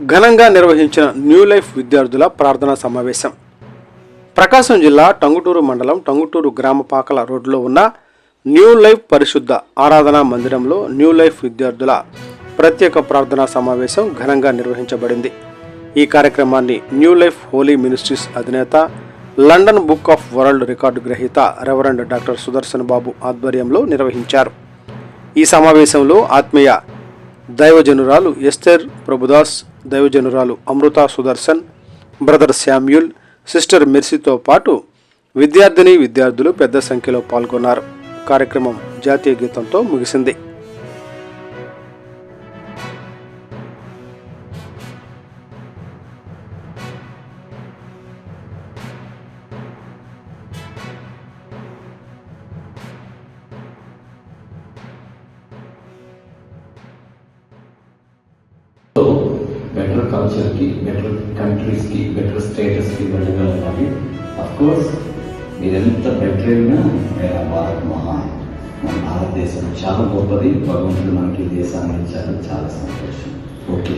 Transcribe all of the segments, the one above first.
ఘనంగా నిర్వహించిన new life విద్యార్థుల ప్రార్థనా సమావేశం. ప్రకాశం జిల్లా టంగుటూరు మండలం టంగుటూరు గ్రామ పాకల రోడ్లో ఉన్న న్యూ లైఫ్ పరిశుద్ధ ఆరాధనా మందిరంలో న్యూ లైఫ్ విద్యార్థుల ప్రత్యేక ప్రార్థనా సమావేశం ఘనంగా నిర్వహించబడింది. ఈ కార్యక్రమాన్ని న్యూ లైఫ్ హోలీ మినిస్ట్రీస్ అధినేత, London Book of World Record గ్రహీత రెవరెండ్ డాక్టర్ సుదర్శన్ బాబు ఆధ్వర్యంలో నిర్వహించారు. ఈ సమావేశంలో ఆత్మీయ దైవజనురాలు ఎస్తేర్ ప్రభుదాస్, దైవజనురాలు Amrutha Sudarshan, brother Samuel, sister మెర్సీతో పాటు విద్యార్థులు పెద్ద సంఖ్యలో పాల్గొన్నారు. కార్యక్రమం జాతీయ గీతంతో ముగిసింది. బెటర్ కల్చర్కి, బెటర్ కంట్రీస్కి, బెటర్ స్టేటస్కి వెళ్ళగలగాలి. అఫ్కోర్స్ మీరు ఎంత బెటర్ అయినా భారత్ మహాన్, మన భారతదేశం చాలా గొప్పది. భగవంతుడు మనకి ఈ దేశాన్ని ఇచ్చారు, చాలా సంతోషం. ఓకే,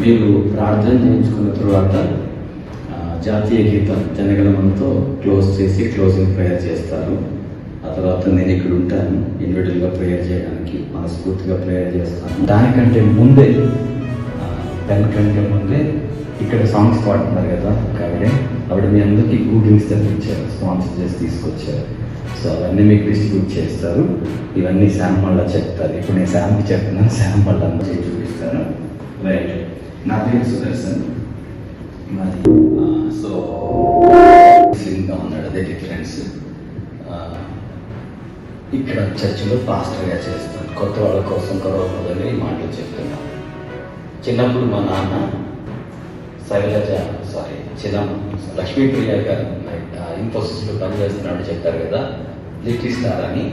మీరు ప్రార్థన చేయించుకున్న తర్వాత జాతీయ గీతం జనగణమనతో క్లోజ్ చేసి క్లోజింగ్ ప్రేయర్ చేస్తారు. ఆ తర్వాత నేను ఇక్కడ ఉంటాను ఇండివిజువల్గా ప్రేయర్ చేయడానికి, మనస్ఫూర్తిగా ప్రేయర్ చేస్తాను. దానికంటే ముందే ఇక్కడ సాంగ్స్ పాడుతున్నారు కదా, ఆవిడ మీ అందరికీ కూల్ డ్రింక్స్ తెప్పించారు, స్పాన్సర్ చేసి తీసుకొచ్చారు. సో అవన్నీ మీకు డిస్ట్రిబ్యూట్ చేస్తారు. ఇవన్నీ శామ్ మళ్ళా చెప్తారు. ఇప్పుడు నేను శామ్కి చెప్తున్నాను, శామ్ మళ్ళా అందరూ చూపిస్తాను. రైట్, నా పేరు సుదర్శన్. మరి సో ముస్లింగా ఉన్నాడు, అదే డిఫరెన్స్. ఇక్కడ చర్చిలో పాస్టర్గా చేస్తాను. కొత్త వాళ్ళ కోసం కొరవకూడదని ఈ మాటలు చెప్తున్నాను. చిన్నప్పుడు మా నాన్న లక్ష్మీప్రియ గారు ఇన్ఫోసిస్లో పనిచేస్తున్నాడు చెప్పారు కదా, లిటిల్ స్టార్ అని.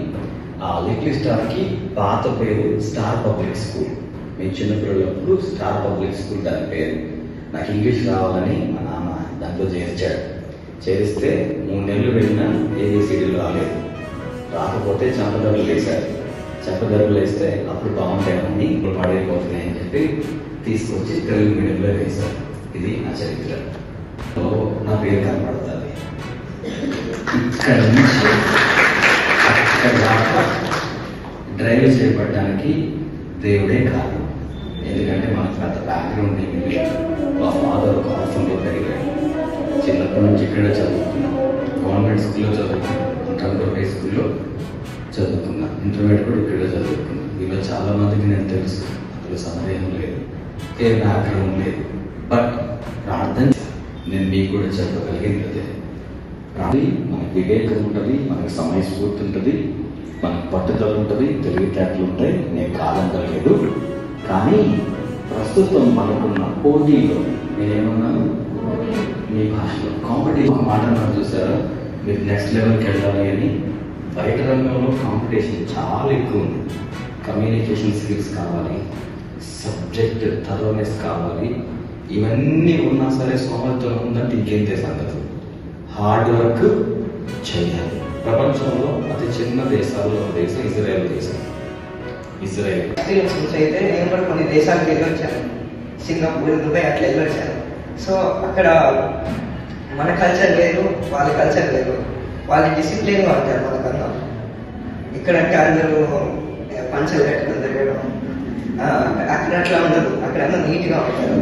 ఆ లిటిల్ స్టార్కి పాత పేరు స్టార్ పబ్లిక్ స్కూల్. మేము చిన్నపిల్లలప్పుడు స్టార్ పబ్లిక్ స్కూల్ దాని పేరు. నాకు ఇంగ్లీష్ రావాలని మా నాన్న దాంట్లో చేర్చాడు. చేరిస్తే 3 నెలలు వెళ్ళినా ఏబిసిడీలు రాలేదు. రాకపోతే చెంపదెబ్బలు వేశారు. చెంపదెబ్బలు వేస్తే అప్పుడు బాగుంటాయని, ఇప్పుడు పాడైపోతున్నాయని చెప్పి తీసుకొచ్చి తెలుగు మీడియంలో వేశారు. ఇది నా చరిత్ర. నా పేరు కనపడుతుంది. ఇక్కడ నుంచి అక్కడ దాకా డ్రైవ్ చేయబడడానికి దేవుడే కారణం. ఎందుకంటే మనకు పెద్ద బ్యాక్గ్రౌండ్ ఏమి లేదు. మా ఫాదర్ ఒక ఆఫ్లో పెరిగాడు. చిన్నప్పటి నుంచి ఇక్కడే చదువుకున్నాం. గవర్నమెంట్ స్కూల్లో చదువుకున్నాం, ఇంటర్మీడియట్ హై స్కూల్లో చదువుకున్నాను, ఇంటర్మీడియట్ కూడా ఇక్కడే చదువుకున్నాను. వీళ్ళు చాలా మందికి నేను తెలుసు, అందులో సందేహం లేదు, ఏ బ్యాక్గ్రౌండ్ లేదు. బట్ ప్రార్థన నేను మీకు కూడా చెప్పగలిగింది అదే. మనకి వివేకం ఉంటుంది, మనకి సమయస్ఫూర్తి ఉంటుంది, మనకు పట్టుదల ఉంటుంది, తెలివితేటలు ఉంటాయి. నేను కాదంటలేదు. కానీ ప్రస్తుతం మనకున్న పోటీలో నేనేమన్నాను, మీ భాషలో కాంపిటీషన్ మాట అన్నారు చూసారా, మీరు నెక్స్ట్ లెవెల్కి వెళ్ళాలి అని. బయట రంగంలో కాంపిటీషన్ చాలా ఎక్కువ ఉంది. కమ్యూనికేషన్ స్కిల్స్ కావాలి, సబ్జెక్ట్ థరోనెస్ కావాలి. ఇవన్నీ ఉన్నా సరే సోమర్థం ఉందంటే ఇంకేంతే సంగతి. హార్డ్ వర్క్ చేయాలి. ప్రపంచంలో అతి చిన్న దేశాల్లో దేశం ఇజ్రాయెల్ దేశం. ఎక్స్పీరియన్స్ అయితే నేను కూడా కొన్ని దేశాలకు వెళ్ళొచ్చాను, సింగపూర్, దుబాయ్ అట్లా వెళ్ళొచ్చాను. సో అక్కడ మన కల్చర్ లేదు, వాళ్ళ కల్చర్ లేదు. వాళ్ళ డిసిప్లిన్గా ఉంటారు మనకన్నా. ఇక్కడంటే అందరూ పంచలు కట్టుకుని తిరగడం, అక్కడ అట్లా ఉండదు. అక్కడ అందరూ నీట్గా ఉంటారు.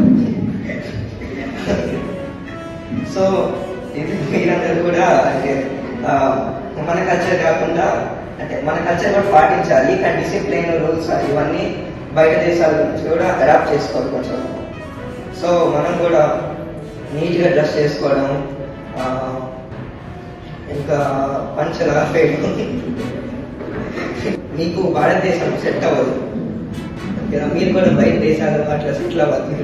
సో ఇది మీరందరూ కూడా అంటే మన కల్చర్ కాకుండా అంటే మన కల్చర్ కూడా పాటించాలి. కానీ డిసిప్లిన్, రూల్స్ ఇవన్నీ బయట దేశాల నుంచి కూడా అడాప్ట్ చేసుకోవాలి కొంచెం. సో మనం కూడా నీట్గా డ్రెస్ చేసుకోవడం, ఇంకా పంచలా వేయడం మీకు భారతదేశం సెట్ అవ్వదు. మీరు కూడా బయట దేశాలు అట్లా సెటిల్ అవ్వాలి.